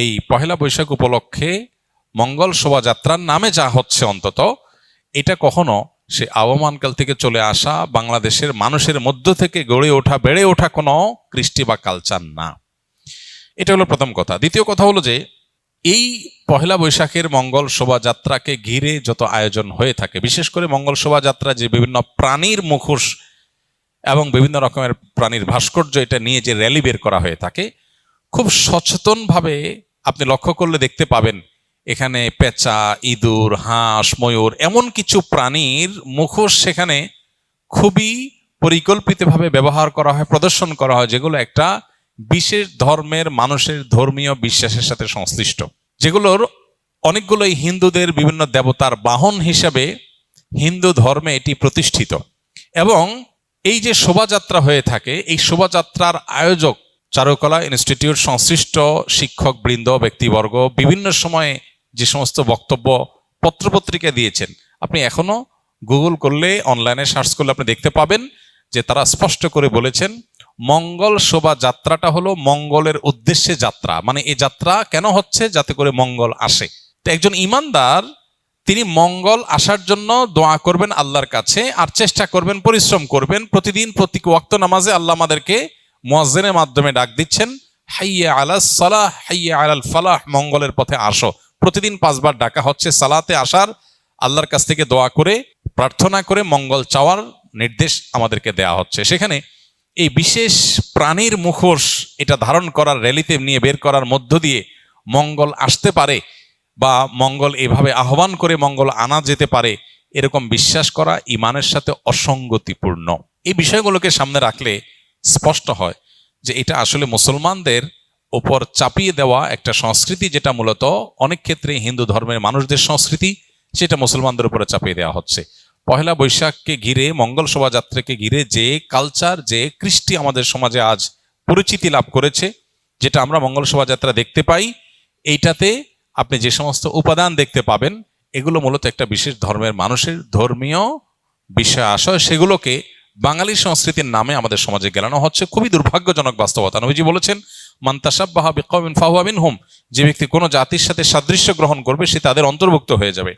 এই পহেলা বৈশাখ উপলক্ষে মঙ্গল শোভাযাত্রার নামে যা হচ্ছে, অন্তত এটা কখনো সে আবহমানকাল থেকে চলে আসা বাংলাদেশের মানুষের মধ্য থেকে গড়ে ওঠা বেড়ে ওঠা কোনো কৃষ্টি বা কালচার না। এটা হলো প্রথম কথা। দ্বিতীয় কথা হলো যে এই পহেলা বৈশাখের মঙ্গল শোভাযাত্রাকে ঘিরে যত আয়োজন হয়ে থাকে, বিশেষ করে মঙ্গল শোভাযাত্রা যে বিভিন্ন প্রাণীর মুখোশ এবং বিভিন্ন রকমের প্রাণীর ভাস্কর্য এটা নিয়ে যে র্যালি বের করা হয়ে থাকে, খুব সচেতনভাবে আপনি লক্ষ্য করলে দেখতে পাবেন এখানে পেঁচা, ইঁদুর, হাঁস, ময়ূর এমন কিছু প্রাণীর মুখোশ সেখানে খুবই পরিকল্পিতভাবে ব্যবহার করা হয়, প্রদর্শন করা হয়, যেগুলো একটা বিশেষ ধর্মের মানুষের ধর্মীয় বিশ্বাসের সাথে সংশ্লিষ্ট, যেগুলোর অনেকগুলোই হিন্দুদের বিভিন্ন দেবতার বাহন হিসাবে হিন্দু ধর্মে এটি প্রতিষ্ঠিত। এবং এই যে শোভাযাত্রা হয়ে থাকে, এই শোভাযাত্রার আয়োজক চারুকলা ইনস্টিটিউট সংশ্লিষ্ট শিক্ষক বৃন্দ, ব্যক্তিবর্গ বিভিন্ন সময়ে যে সমস্ত বক্তব্য পত্রপত্রিকা দিয়েছেন, আপনি এখনো গুগল করলে, অনলাইনে সার্চ করলে আপনি দেখতে পাবেন যে তারা স্পষ্ট করে বলেছেন মঙ্গল শোভাযাত্রাটা হলো মঙ্গলের উদ্দেশ্যে যাত্রা। মানে এই যাত্রা কেন হচ্ছে? যাতে করে মঙ্গল আসে। তো একজন ইমানদার তিনি মঙ্গল আসার জন্য দোয়া করবেন আল্লাহর কাছে, আর চেষ্টা করবেন, পরিশ্রম করবেন। প্রতিদিন প্রতি ওয়াক্ত নামাজে আল্লাহ আমাদেরকে মুয়াজ্জিনের মাধ্যমে ডাক দিচ্ছেন, হাইয়া আলাস সালাহ, হাইয়া আলাল ফালাহ, মঙ্গলের পথে আসো। প্রতিদিন 5 বার ডাকা হচ্ছে সালাতে আসার, আল্লাহর কাছ থেকে দোয়া করে প্রার্থনা করে মঙ্গল চাওয়ার নির্দেশ আমাদেরকে দেয়া হচ্ছে। সেখানে এই বিশেষ প্রাণীর মুখোশ এটা ধারণ করার, র্যালিতে নিয়ে বের করার মধ্য দিয়ে মঙ্গল আসতে পারে বা মঙ্গল এভাবে আহ্বান করে মঙ্গল আনা যেতে পারে, এরকম বিশ্বাস করা ইমানের সাথে অসঙ্গতিপূর্ণ। এই বিষয়গুলোকে সামনে রাখলে স্পষ্ট হয় যে এটা আসলে মুসলমানদের ওপর চাপিয়ে দেওয়া একটা সংস্কৃতি, যেটা মূলত অনেক ক্ষেত্রে হিন্দু ধর্মের মানুষদের সংস্কৃতি, সেটা মুসলমানদের উপরে চাপিয়ে দেওয়া হচ্ছে। পহেলা বৈশাখকে ঘিরে, মঙ্গল শোভাযাত্রাকে ঘিরে যে কালচার, যে কৃষ্টি আমাদের সমাজে আজ পরিচিতি লাভ করেছে, যেটা আমরা মঙ্গল শোভাযাত্রা দেখতে পাই, এইটাতে আপনি যে সমস্ত উপাদান দেখতে পাবেন, এগুলো মূলত একটা বিশেষ ধর্মের মানুষের ধর্মীয় বিষয় আশয়, সেগুলোকে বাঙালি সংস্কৃতির নামে আমাদের সমাজে গেলানো হচ্ছে। খুবই দুর্ভাগ্যজনক বাস্তবতা। নবীজি বলেছেন, মান তাশাব্বাহা বিকওমিন ফাহুয়া মিনহুম, যে ব্যক্তি কোনো জাতির সাথে সাদৃশ্য গ্রহণ করবে সে তাদের অন্তর্ভুক্ত হয়ে যাবে।